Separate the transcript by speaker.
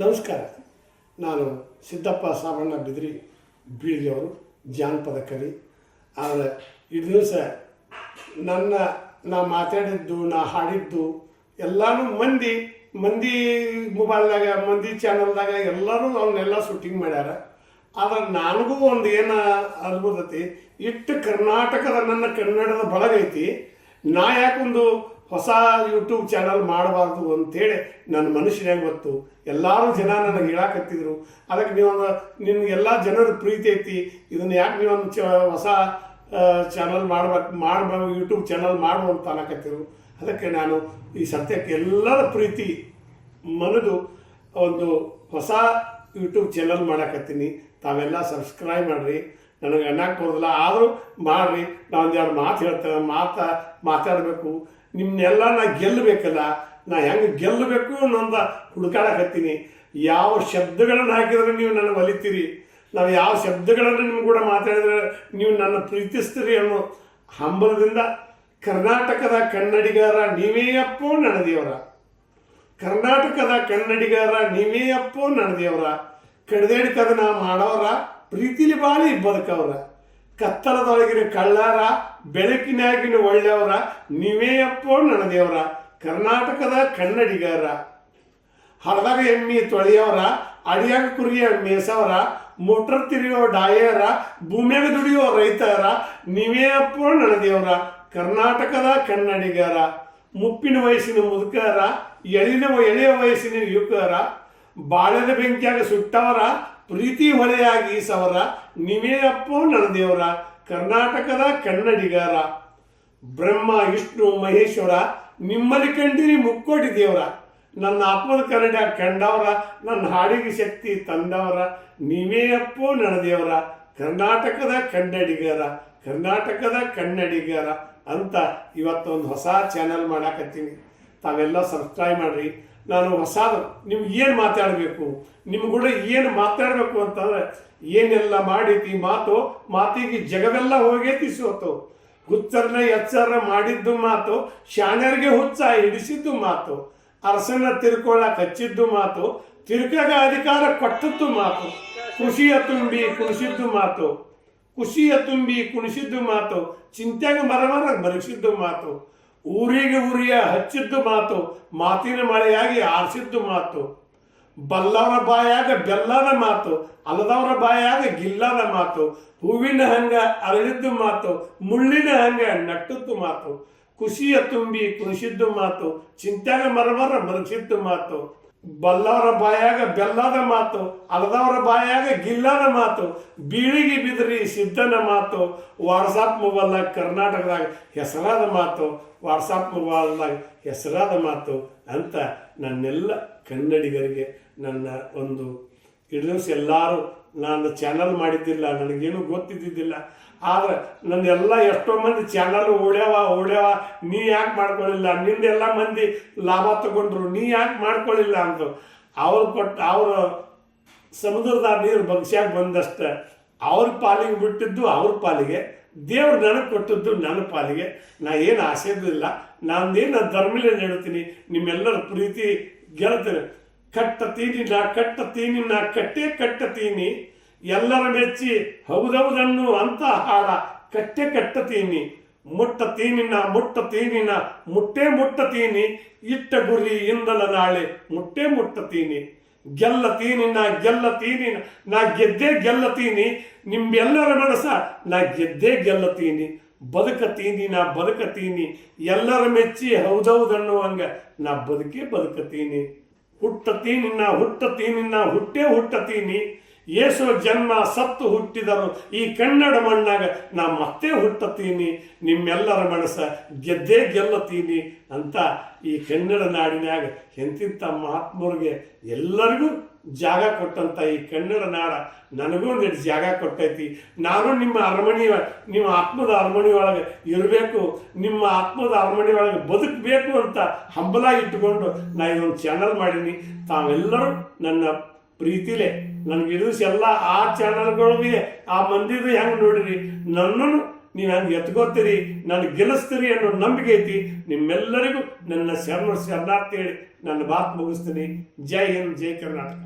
Speaker 1: ನಮಸ್ಕಾರ. ನಾನು ಸಿದ್ದಪ್ಪ ಸಾಬಣ್ಣ ಬಿದ್ರಿ ಬೀಳಿಗೆಯವರು, ಜಾನಪದ ಕವಿ. ಆದರೆ ಈ ದಿವಸ ನಾ ಮಾತಾಡಿದ್ದು, ನಾ ಹಾಡಿದ್ದು ಎಲ್ಲನೂ ಮಂದಿ ಮೊಬೈಲ್ದಾಗ, ಮಂದಿ ಚಾನಲ್ದಾಗ ಎಲ್ಲರೂ ಅವನ್ನೆಲ್ಲ ಶೂಟಿಂಗ್ ಮಾಡ್ಯಾರ. ಆದರೆ ನನಗೂ ಒಂದು ಏನು ಅನ್ಬೋದೈತಿ, ಇಟ್ಟು ಕರ್ನಾಟಕದ ನನ್ನ ಕನ್ನಡದ ಬಳಗೈತಿ, ನಾ ಯಾಕೊಂದು ಹೊಸ ಯೂಟ್ಯೂಬ್ ಚಾನಲ್ ಮಾಡಬಾರ್ದು ಅಂಥೇಳಿ ನನ್ನ ಮನುಷ್ಯನಾಗ ಗೊತ್ತು. ಎಲ್ಲರೂ ಜನ ನನಗೆ ಹೇಳಾಕತ್ತಿದ್ರು. ಅದಕ್ಕೆ ನಿಮ್ಗೆಲ್ಲ ಜನರ ಪ್ರೀತಿ ಐತಿ, ಇದನ್ನು ಯಾಕೆ ನೀವೊಂದು ಹೊಸ ಚಾನಲ್ ಮಾಡ್ಬೇಕು ಯೂಟ್ಯೂಬ್ ಚಾನಲ್ ಮಾಡು ಅಂತ ಅನ್ನಕತ್ತಿದ್ರು. ಅದಕ್ಕೆ ನಾನು ಈ ಸತ್ಯಕ್ಕೆ ಎಲ್ಲರ ಪ್ರೀತಿ ಮನದು ಒಂದು ಹೊಸ ಯೂಟ್ಯೂಬ್ ಚಾನಲ್ ಮಾಡಾಕತ್ತೀನಿ. ತಾವೆಲ್ಲ ಸಬ್ಸ್ಕ್ರೈಬ್ ಮಾಡಿರಿ. ನನಗೆ ಅನ್ನಕ್ಕೆ ಬರೋದಿಲ್ಲ, ಆದರೂ ಮಾಡಿರಿ. ನಾನು ಒಂದೆರಡು ಮಾತು ಹೇಳ್ತೇನೆ, ಮಾತಾಡಬೇಕು. ನಿಮ್ಮನ್ನೆಲ್ಲ ನಾ ಗೆಲ್ಲಬೇಕಲ್ಲ, ನಾ ಹೆಂಗೆ ಗೆಲ್ಲಬೇಕು ಅನ್ನೋಂಥ ಹುಡುಕಾಡಕತ್ತೀನಿ. ಯಾವ ಶಬ್ದಗಳನ್ನು ಹಾಕಿದ್ರೆ ನೀವು ನನಗೆ ಒಲಿತೀರಿ, ನಾವು ಯಾವ ಶಬ್ದಗಳನ್ನು ನಿಮ್ಮ ಕೂಡ ಮಾತಾಡಿದ್ರೆ ನೀವು ನನ್ನ ಪ್ರೀತಿಸ್ತೀರಿ ಅನ್ನೋ ಹಂಬಲದಿಂದ ಕರ್ನಾಟಕದ ಕನ್ನಡಿಗರ ನೀವೇ ಅಪ್ಪೋ ನನ್ನ ದೇವರ, ಕರ್ನಾಟಕದ ಕನ್ನಡಿಗರ ನೀವೇ ಅಪ್ಪೋ ನನ್ನ ದೇವರ, ಕಡದೇಡಿ ಕದನ ಮಾಡೋರ ಪ್ರೀತಿಲಿ ಬಾಳಿ ಬದುಕವರ, ಕತ್ತಲದೊಳಗಿನ ಕಳ್ಳರ ಬೆಳಕಿನಾಗಿನ ಒಳ್ಳೆಯವರ ನೀವೇ ಅಪ್ಪೋ ನನ್ನ ದೇವರ, ಕರ್ನಾಟಕದ ಕನ್ನಡಿಗರ, ಹಡದಾಗ ಎಮ್ಮಿ ತೊಳೆಯವರ, ಅಡಿಯಾಗ ಕುರಿಯ ಮೇಸವರ, ಮೋಟರ್ ತಿರುಗೋ ಡಾಯರ, ಭೂಮಿಯಾಗ ದುಡಿಯೋ ರೈತರ ನೀವೇ ಅಪ್ಪೋ ನನ್ನ ದೇವರ, ಕರ್ನಾಟಕದ ಕನ್ನಡಿಗರ, ಮುಪ್ಪಿನ ವಯಸ್ಸಿನ ಮುದುಕರ, ಎಳೆಯ ವಯಸ್ಸಿನ ಯುವಕರ, ಬಾಳೆದ ಬೆಂಕಿಯಾಗ ಸುಟ್ಟವರ, ಪ್ರೀತಿ ಹೊಳೆಯಾಗಿ ಸವರ ನೀವೇ ಅಪ್ಪೋ ನನ್ನ ದೇವರ, ಕರ್ನಾಟಕದ ಕನ್ನಡಿಗರ, ಬ್ರಹ್ಮ ವಿಷ್ಣು ಮಹೇಶ್ವರ ನಿಮ್ಮಲ್ಲಿ ಕಂಡಿರಿ ಮುಕ್ಕೋಟಿ ದೇವರ, ನನ್ನ ಆತ್ಮದ ಕನ್ನಡ ಕಂಡವರ, ನನ್ನ ಹಾಡಿಗೆ ಶಕ್ತಿ ತಂದವರ ನೀವೇ ಅಪ್ಪೋ ನನ್ನ ದೇವರ, ಕರ್ನಾಟಕದ ಕನ್ನಡಿಗರ, ಕರ್ನಾಟಕದ ಕನ್ನಡಿಗರ ಅಂತ ಇವತ್ತೊಂದು ಹೊಸ ಚಾನಲ್ ಮಾಡಾಕತ್ತೀನಿ. ತಾವೆಲ್ಲ ಸಬ್ಸ್ಕ್ರೈಬ್ ಮಾಡಿರಿ. ನಾನು ಹೊಸದು ನಿಮ್ಗೆ ಏನು ಮಾತಾಡಬೇಕು, ನಿಮ್ಮ ಕೂಡ ಏನು ಮಾತಾಡಬೇಕು ಅಂತಂದ್ರೆ ಏನೆಲ್ಲ ಮಾಡೈತಿ ಮಾತಿಗೆ ಜಗವೆಲ್ಲ ಹೋಗೈತಿ ಸೋತು, ಹುಚ್ಚರನ್ನ ಎಚ್ಚರ ಮಾಡಿದ್ದು ಮಾತು, ಶಾಣ್ಯರಿಗೆ ಹುಚ್ಚ ಹಿಡಿಸಿದ್ದು ಮಾತು, ಅರಸನ್ನ ತಿರ್ಕೊಳ್ಳಕ್ಕೆ ಹಚ್ಚಿದ್ದು ಮಾತು, ತಿರ್ಕಾಗ ಅಧಿಕಾರ ಕೊಟ್ಟದ್ದು ಮಾತು, ಖುಷಿಯ ತುಂಬಿ ಕುಣಿಸಿದ್ದು ಮಾತು, ಖುಷಿಯ ತುಂಬಿ ಕುಣಿಸಿದ್ದು ಮಾತು, ಚಿಂತ್ಯಾಗ ಮರಮರ ಮರಗಿಸಿದ್ದು ಮಾತು, ಊರಿಗೆ ಉರಿಯ ಹಚ್ಚಿದ್ದು ಮಾತು, ಮಾತಿನ ಮಳೆಯಾಗಿ ಆರಿಸಿದ್ದು ಮಾತು, ಬಲ್ಲವರ ಬಾಯಾಗ ಬೆಲ್ಲದ ಮಾತು, ಅಲ್ಲದವರ ಬಾಯಾಗ ಗಿಲ್ಲದ ಮಾತು, ಹೂವಿನ ಹಂಗ ಅರಳಿದ್ದು ಮಾತು, ಮುಳ್ಳಿನ ಹಂಗ ನಟ್ಟದ್ದು ಮಾತು, ಖುಷಿಯ ತುಂಬಿ ಕುಣಿಸಿದ್ದು ಮಾತು, ಚಿಂತ್ಯಾಗ ಮರಮರ ಮರಗಿಸಿದ್ದು ಮಾತು, ಬಲ್ಲವರ ಬಾಯಾಗ ಬೆಲ್ಲದ ಮಾತು, ಅಲ್ಲದವರ ಬಾಯಾಗ ಗಿಲ್ಲದ ಮಾತು, ಬೀಳಿಗೆ ಬಿದ್ರಿ ಸಿದ್ಧನ ಮಾತು, ವಾಟ್ಸಾಪ್ ಮೊಬೈಲ್ದಾಗ ಕರ್ನಾಟಕದಾಗ ಹೆಸರಾದ ಮಾತು, ವಾಟ್ಸಾಪ್ ಮೊಬೈಲ್ದಾಗ ಹೆಸರಾದ ಮಾತು ಅಂತ ನನ್ನೆಲ್ಲ ಕನ್ನಡಿಗರಿಗೆ ನನ್ನ ಒಂದು ದಿವಸ ಎಲ್ಲರೂ ನಾನು ಚಾನಲ್ ಮಾಡಿದ್ದಿಲ್ಲ, ನನಗೇನು ಗೊತ್ತಿದ್ದಿದ್ದಿಲ್ಲ. ಆದ್ರೆ ನನ್ನೆಲ್ಲ ಎಷ್ಟೋ ಮಂದಿ ಚಾನಲ್ ಓಡ್ಯಾವ ನೀ ಯಾಕೆ ಮಾಡ್ಕೊಳ್ಳಿಲ್ಲ, ನಿಂದೆಲ್ಲ ಮಂದಿ ಲಾಭ ತಗೊಂಡ್ರು, ನೀ ಯಾಕೆ ಮಾಡ್ಕೊಳ್ಳಿಲ್ಲ ಅಂತ ಅವ್ರ ಸಮುದ್ರದ ನೀರು ಬಗ್ಸ್ಯಾಗ ಬಂದಷ್ಟ ಅವ್ರ ಪಾಲಿಗೆ ಬಿಟ್ಟಿದ್ದು ಅವ್ರ ಪಾಲಿಗೆ, ದೇವ್ರು ನನಗೆ ಕೊಟ್ಟದ್ದು ನನ್ನ ಪಾಲಿಗೆ. ನಾ ಏನು ಆಸೆದಿಲ್ಲ, ನಾನೇನು ಧರ್ಮಲೇ ಹೇಳ್ತೀನಿ, ನಿಮ್ಮೆಲ್ಲರ ಪ್ರೀತಿ ಗೆಲ್ತೀನಿ. ಕಟ್ಟತೀನಿ ನಾ ಕಟ್ಟತೀನಿ, ಎಲ್ಲರ ಮೆಚ್ಚಿ ಹೌದೌದನ್ನು ಅಂತ ಹಾಡ ಕಟ್ಟತೀನಿ, ಮುಟ್ಟತೀನಿ ನಾ ಮುಟ್ಟತೀನಿ, ಇಟ್ಟ ಗುರಿ ಇಂದಲ ನಾಳೆ ಮುಟ್ಟತೀನಿ, ಗೆಲ್ಲತೀನಿ ನಾ ಗೆದ್ದೇ ಗೆಲ್ಲತೀನಿ, ನಿಮ್ಮೆಲ್ಲರ ಮನಸ್ಸ ನಾ ಗೆದ್ದೇ ಗೆಲ್ಲತೀನಿ, ಬದುಕತೀನಿ ಎಲ್ಲರ ಮೆಚ್ಚಿ ಹೌದೌದನ್ನುವಂಗ ನಾ ಬದುಕತೀನಿ, ಹುಟ್ಟತೀನಿ ನಾ ಹುಟ್ಟತೀನಿ, ಏಸೋ ಜನ್ಮ ಸತ್ತು ಹುಟ್ಟಿದರು ಈ ಕನ್ನಡ ಮಣ್ಣಾಗ ನಾ ಮತ್ತೆ ಹುಟ್ಟತೀನಿ, ನಿಮ್ಮೆಲ್ಲರ ಮನಸ್ಸ ಗೆದ್ದೇ ಗೆಲ್ಲತೀನಿ ಅಂತ ಈ ಕನ್ನಡ ನಾಡಿನಾಗ ಎಂತಿಂಥ ಮಹಾತ್ಮರಿಗೆ ಎಲ್ಲರಿಗೂ ಜಾಗ ಕೊಟ್ಟಂಥ ಈ ಕನ್ನಡ ನಾಡ ನನಗೂ ಒಂದೆರಡು ಜಾಗ ಕೊಟ್ಟೈತಿ. ನಾನು ನಿಮ್ಮ ಆತ್ಮದ ಅರಮನೆ ಒಳಗೆ ಇರಬೇಕು, ನಿಮ್ಮ ಆತ್ಮದ ಅರಮನೆ ಒಳಗೆ ಬದುಕಬೇಕು ಅಂತ ಹಂಬಲ ಇಟ್ಟುಕೊಂಡು ನಾ ಇದೊಂದು ಚಾನಲ್ ಮಾಡೀನಿ. ತಾವೆಲ್ಲರೂ ನನ್ನ ಪ್ರೀತಿಲೇ ನನಗೆ ಇರಿಸಿ ಎಲ್ಲ ಆ ಚಾನಲ್ಗಳಿಗೆ ಆ ಮಂದಿದು ಹೆಂಗೆ ನೋಡಿರಿ, ನನ್ನನ್ನು ನೀವು ಹಂಗೆ ಎತ್ಕೋತೀರಿ, ನಾನು ಗೆಲ್ಲಿಸ್ತೀರಿ ಅನ್ನೋ ನಂಬಿಕೆ ಐತಿ. ನಿಮ್ಮೆಲ್ಲರಿಗೂ ನನ್ನ ಶರಣಾರ್ಥಿ ಹೇಳಿ ನನ್ನ ಮಾತು ಮುಗಿಸ್ತೀನಿ. ಜೈ ಹಿಂದ್, ಜೈ ಕರ್ನಾಟಕ.